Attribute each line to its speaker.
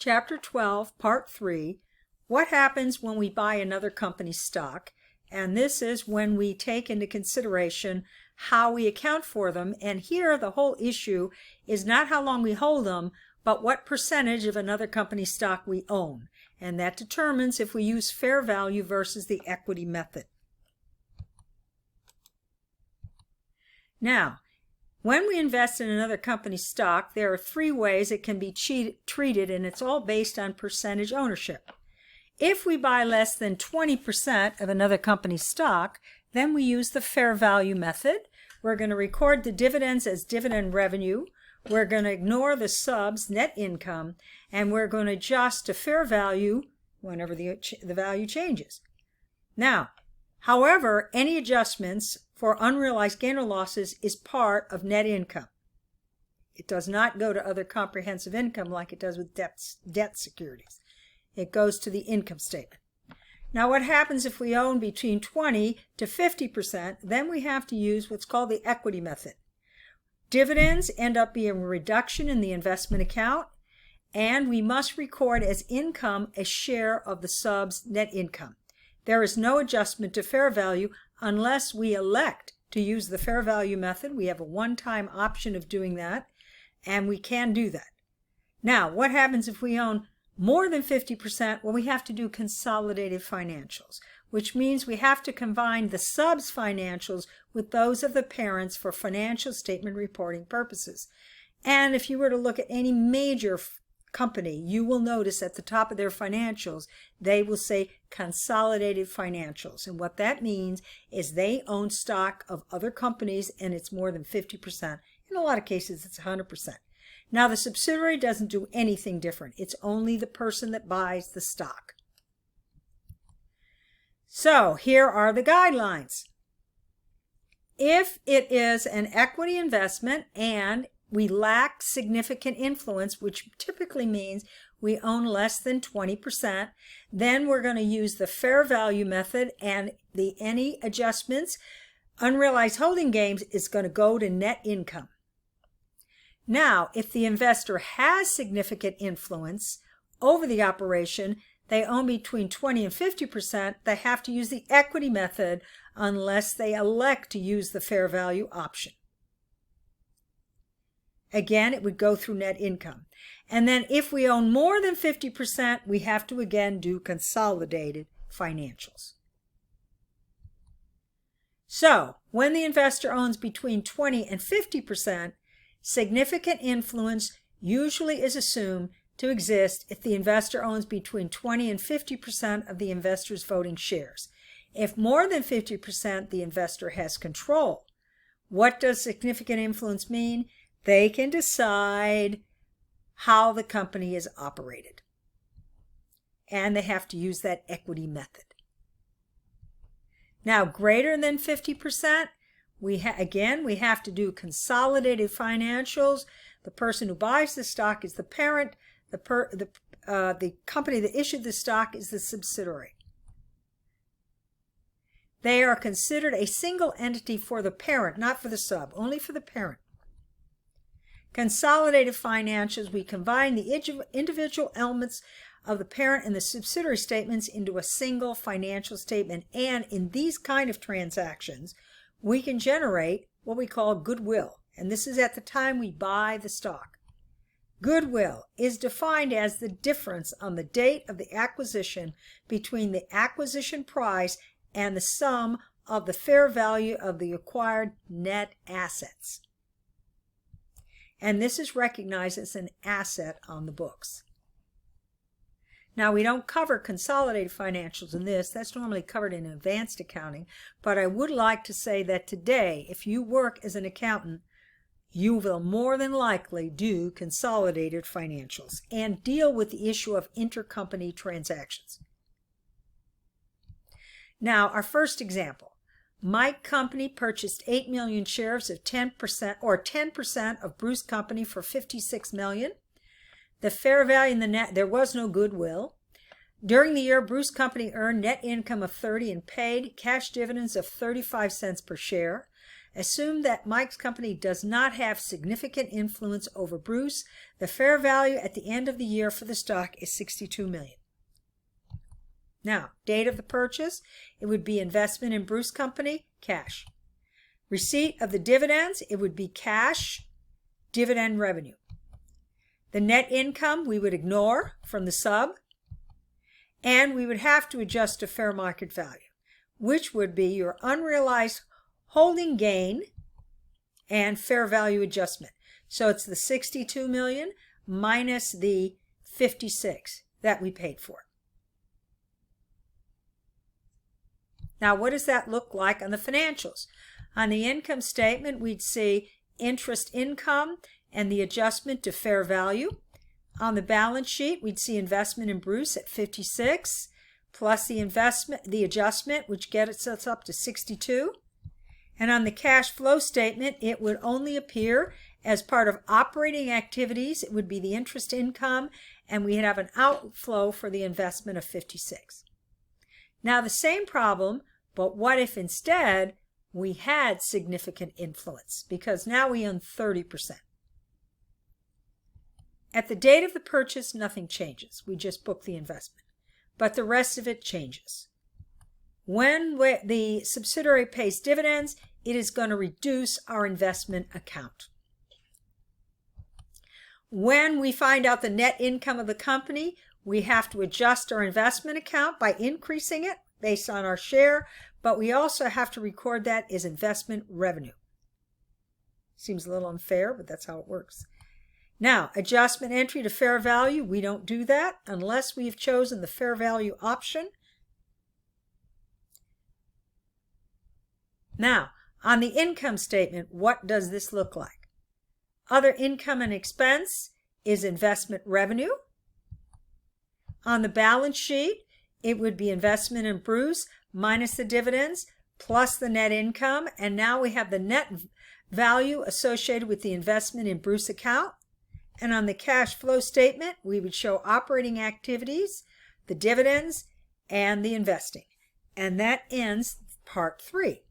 Speaker 1: Chapter 12, Part 3, what happens when we buy another company's stock? And this is when we take into consideration how we account for them. And here the whole issue is not how long we hold them, but what percentage of another company's stock we own. And that determines if we use fair value versus the equity method. Now, when we invest in another company's stock, there are three ways it can be treated, and it's all based on percentage ownership. If we buy less than 20% of another company's stock, then we use the fair value method. We're going to record the dividends as dividend revenue. We're going to ignore the subs, net income, and we're going to adjust to fair value whenever the value changes. Now, however, any adjustments for unrealized gain or losses is part of net income. It does not go to other comprehensive income like it does with debt securities. It goes to the income statement. Now, what happens if we own between 20 to 50%? Then we have to use what's called the equity method. Dividends end up being a reduction in the investment account, and we must record as income a share of the sub's net income. There is no adjustment to fair value unless we elect to use the fair value method. We have a one-time option of doing that, and we can do that. Now, what happens if we own more than 50%? Well, we have to do consolidated financials, which means we have to combine the sub's financials with those of the parents for financial statement reporting purposes. And if you were to look at any major company, you will notice at the top of their financials, they will say consolidated financials. And what that means is they own stock of other companies, and it's more than 50%. In a lot of cases, it's 100%. Now, the subsidiary doesn't do anything different. It's only the person that buys the stock. So here are the guidelines. If it is an equity investment and we lack significant influence, which typically means we own less than 20%, then we're going to use the fair value method, and any adjustments, unrealized holding gains, is going to go to net income. Now, if the investor has significant influence over the operation, they own between 20 and 50%, they have to use the equity method unless they elect to use the fair value option. Again, it would go through net income. And then if we own more than 50%, we have to again do consolidated financials. So, when the investor owns between 20 and 50%, significant influence usually is assumed to exist if the investor owns between 20 and 50% of the investor's voting shares. If more than 50%, the investor has control. What does significant influence mean? They can decide how the company is operated. And they have to use that equity method. Now, greater than 50%, we have to do consolidated financials. The person who buys the stock is the parent. The company that issued the stock is the subsidiary. They are considered a single entity for the parent, not for the sub, only for the parent. Consolidated financials, we combine the individual elements of the parent and the subsidiary statements into a single financial statement. And in these kind of transactions, we can generate what we call goodwill. And this is at the time we buy the stock. Goodwill is defined as the difference on the date of the acquisition between the acquisition price and the sum of the fair value of the acquired net assets. And this is recognized as an asset on the books. Now, we don't cover consolidated financials in this. That's normally covered in advanced accounting. But I would like to say that today, if you work as an accountant, you will more than likely do consolidated financials and deal with the issue of intercompany transactions. Now, our first example. My company purchased 8 million shares of 10% or 10% of Bruce Company for $56 million. The fair value in the net, there was no goodwill. During the year, Bruce Company earned net income of $30 and paid cash dividends of 35 cents per share. Assume that Mike's company does not have significant influence over Bruce. The fair value at the end of the year for the stock is $62 million. Now, date of the purchase, it would be investment in Bruce Company, cash. Receipt of the dividends, it would be cash, dividend revenue. The net income we would ignore from the sub, and we would have to adjust to fair market value, which would be your unrealized holding gain and fair value adjustment. So it's the $62 million minus the $56 that we paid for. Now, what does that look like on the financials? On the income statement, we'd see interest income and the adjustment to fair value. On the balance sheet, we'd see investment in Bruce at 56, plus the adjustment, which gets us up to 62. And on the cash flow statement, it would only appear as part of operating activities. It would be the interest income, and we'd have an outflow for the investment of 56. Now the same problem, but what if instead we had significant influence? Because now we own 30%. At the date of the purchase, nothing changes. We just book the investment. But the rest of it changes. When the subsidiary pays dividends, it is going to reduce our investment account. When we find out the net income of the company, we have to adjust our investment account by increasing it based on our share, but we also have to record that as investment revenue. Seems a little unfair, but that's how it works. Now, adjustment entry to fair value, we don't do that unless we've chosen the fair value option. Now, on the income statement, what does this look like? Other income and expense is investment revenue. On the balance sheet, it would be investment in Bruce minus the dividends plus the net income. And now we have the net value associated with the investment in Bruce account. And on the cash flow statement, we would show operating activities, the dividends, and the investing. And that ends part 3.